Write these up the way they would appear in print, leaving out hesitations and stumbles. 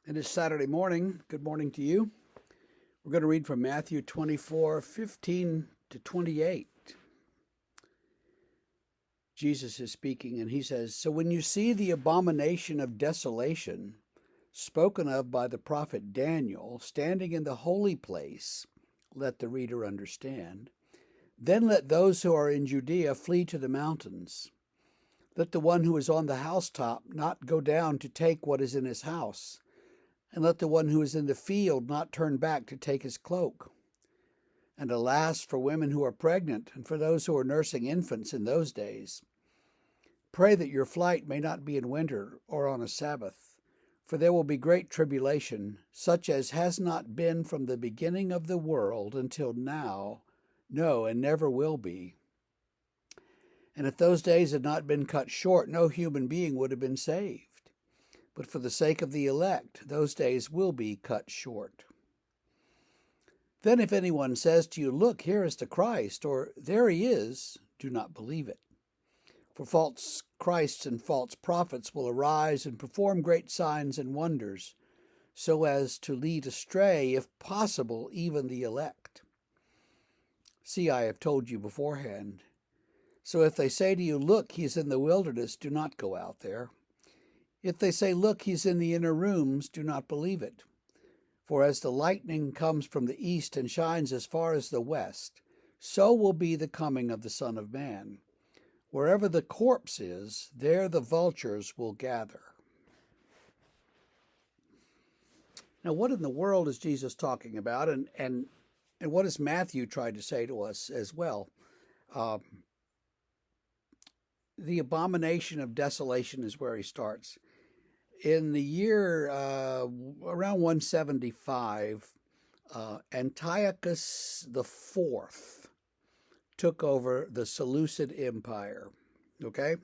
It is Saturday morning. Good morning to you. We're going to read from Matthew 24:15 to 28. Jesus is speaking, and he says, "So when you see the abomination of desolation spoken of by the prophet Daniel standing in the holy place, let the reader understand. Then let those who are in Judea flee to the mountains. Let the one who is on the housetop not go down to take what is in his house. And let the one who is in the field not turn back to take his cloak. And alas for women who are pregnant and for those who are nursing infants in those days. Pray that your flight may not be in winter or on a Sabbath, for there will be great tribulation, such as has not been from the beginning of the world until now, no, and never will be. And if those days had not been cut short, no human being would have been saved. But for the sake of the elect, those days will be cut short. Then if anyone says to you, 'Look, here is the Christ,' or 'There he is,' do not believe it. For false Christs and false prophets will arise and perform great signs and wonders, so as to lead astray, if possible, even the elect. See, I have told you beforehand. So if they say to you, 'Look, he is in the wilderness,' do not go out there. If they say, 'Look, he's in the inner rooms,' do not believe it. For as the lightning comes from the east and shines as far as the west, so will be the coming of the Son of Man. Wherever the corpse is, there the vultures will gather." Now, what in the world is Jesus talking about? And what has Matthew tried to say to us as well? The abomination of desolation is where he starts. In the year around 175, Antiochus IV took over the Seleucid Empire. Okay?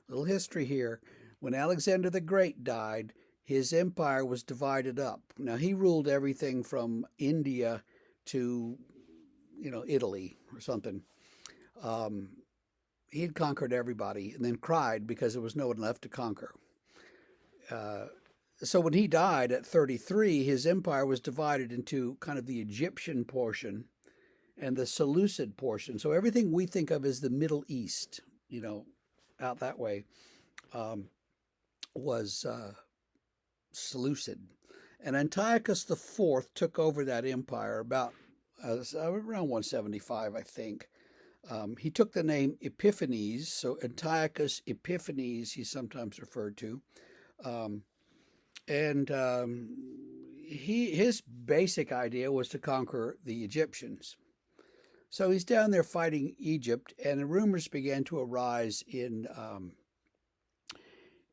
Little history here. When Alexander the Great died, his empire was divided up. Now, he ruled everything from India to, Italy or something. He had conquered everybody and then cried because there was no one left to conquer. So when he died at 33, his empire was divided into kind of the Egyptian portion and the Seleucid portion. So everything we think of as the Middle East, out that way, was Seleucid. And Antiochus IV took over that empire about around 175, I think. He took the name Epiphanes, so Antiochus Epiphanes, he's sometimes referred to. His basic idea was to conquer the Egyptians. So he's down there fighting Egypt, and rumors began to arise in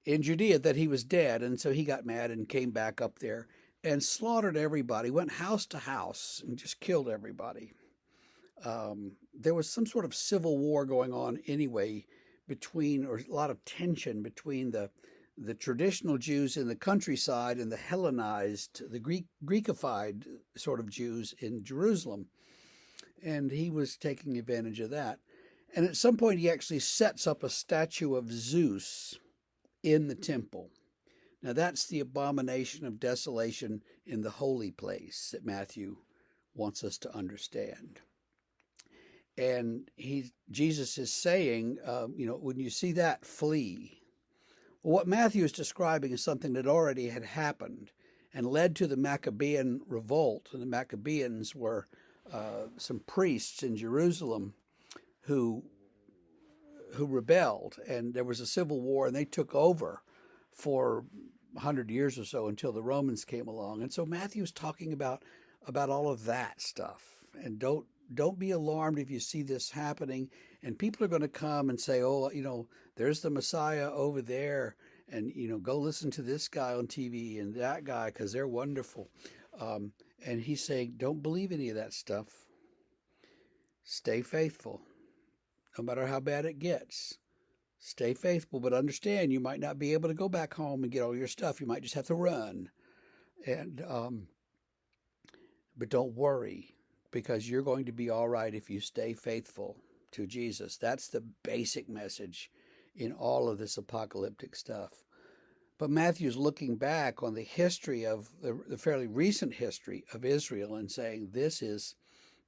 Judea that he was dead, and so he got mad and came back up there and slaughtered everybody, went house to house and just killed everybody. There was some sort of civil war going on anyway or a lot of tension between the traditional Jews in the countryside and the Hellenized, the Greekified sort of Jews in Jerusalem. And he was taking advantage of that. And at some point, he actually sets up a statue of Zeus in the temple. Now, that's the abomination of desolation in the holy place that Matthew wants us to understand. And Jesus is saying, when you see that, flee. Well, what Matthew is describing is something that already had happened and led to the Maccabean revolt. And the Maccabeans were some priests in Jerusalem who rebelled, and there was a civil war, and they took over for 100 years or so until the Romans came along. And so Matthew's talking about all of that stuff. And don't be alarmed if you see this happening. And people are going to come and say, "Oh, there's the Messiah over there, and go listen to this guy on TV and that guy because they're wonderful." And he's saying, don't believe any of that stuff. Stay faithful, no matter how bad it gets. Stay faithful, but understand you might not be able to go back home and get all your stuff. You might just have to run. And but don't worry, because you're going to be all right if you stay faithful to Jesus. That's the basic message in all of this apocalyptic stuff. But Matthew's looking back on the history of the fairly recent history of Israel and saying this is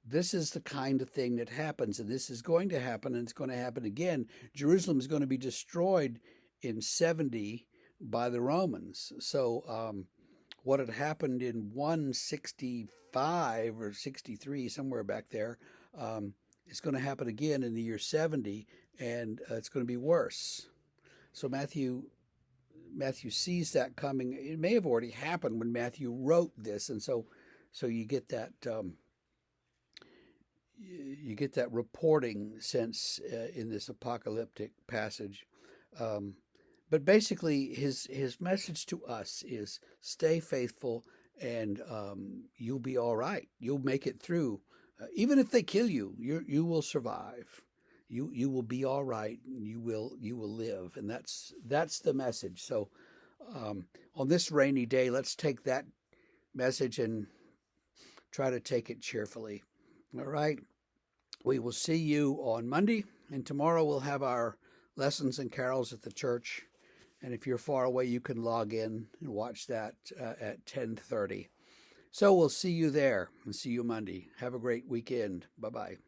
the kind of thing that happens, and this is going to happen, and it's going to happen again. Jerusalem is going to be destroyed in 70 by the Romans. So what had happened in 165 or 63, somewhere back there, is going to happen again in the year 70, and it's going to be worse. So Matthew sees that coming. It may have already happened when Matthew wrote this, and so you get that reporting sense in this apocalyptic passage. But basically, his message to us is stay faithful, and you'll be all right. You'll make it through. Even if they kill you, you will survive. You will be all right. You will live, and that's the message. So on this rainy day, let's take that message and try to take it cheerfully. All right. We will see you on Monday, and tomorrow we'll have our lessons and carols at the church. And if you're far away, you can log in and watch that at 10:30. So we'll see you there and see you Monday. Have a great weekend. Bye-bye.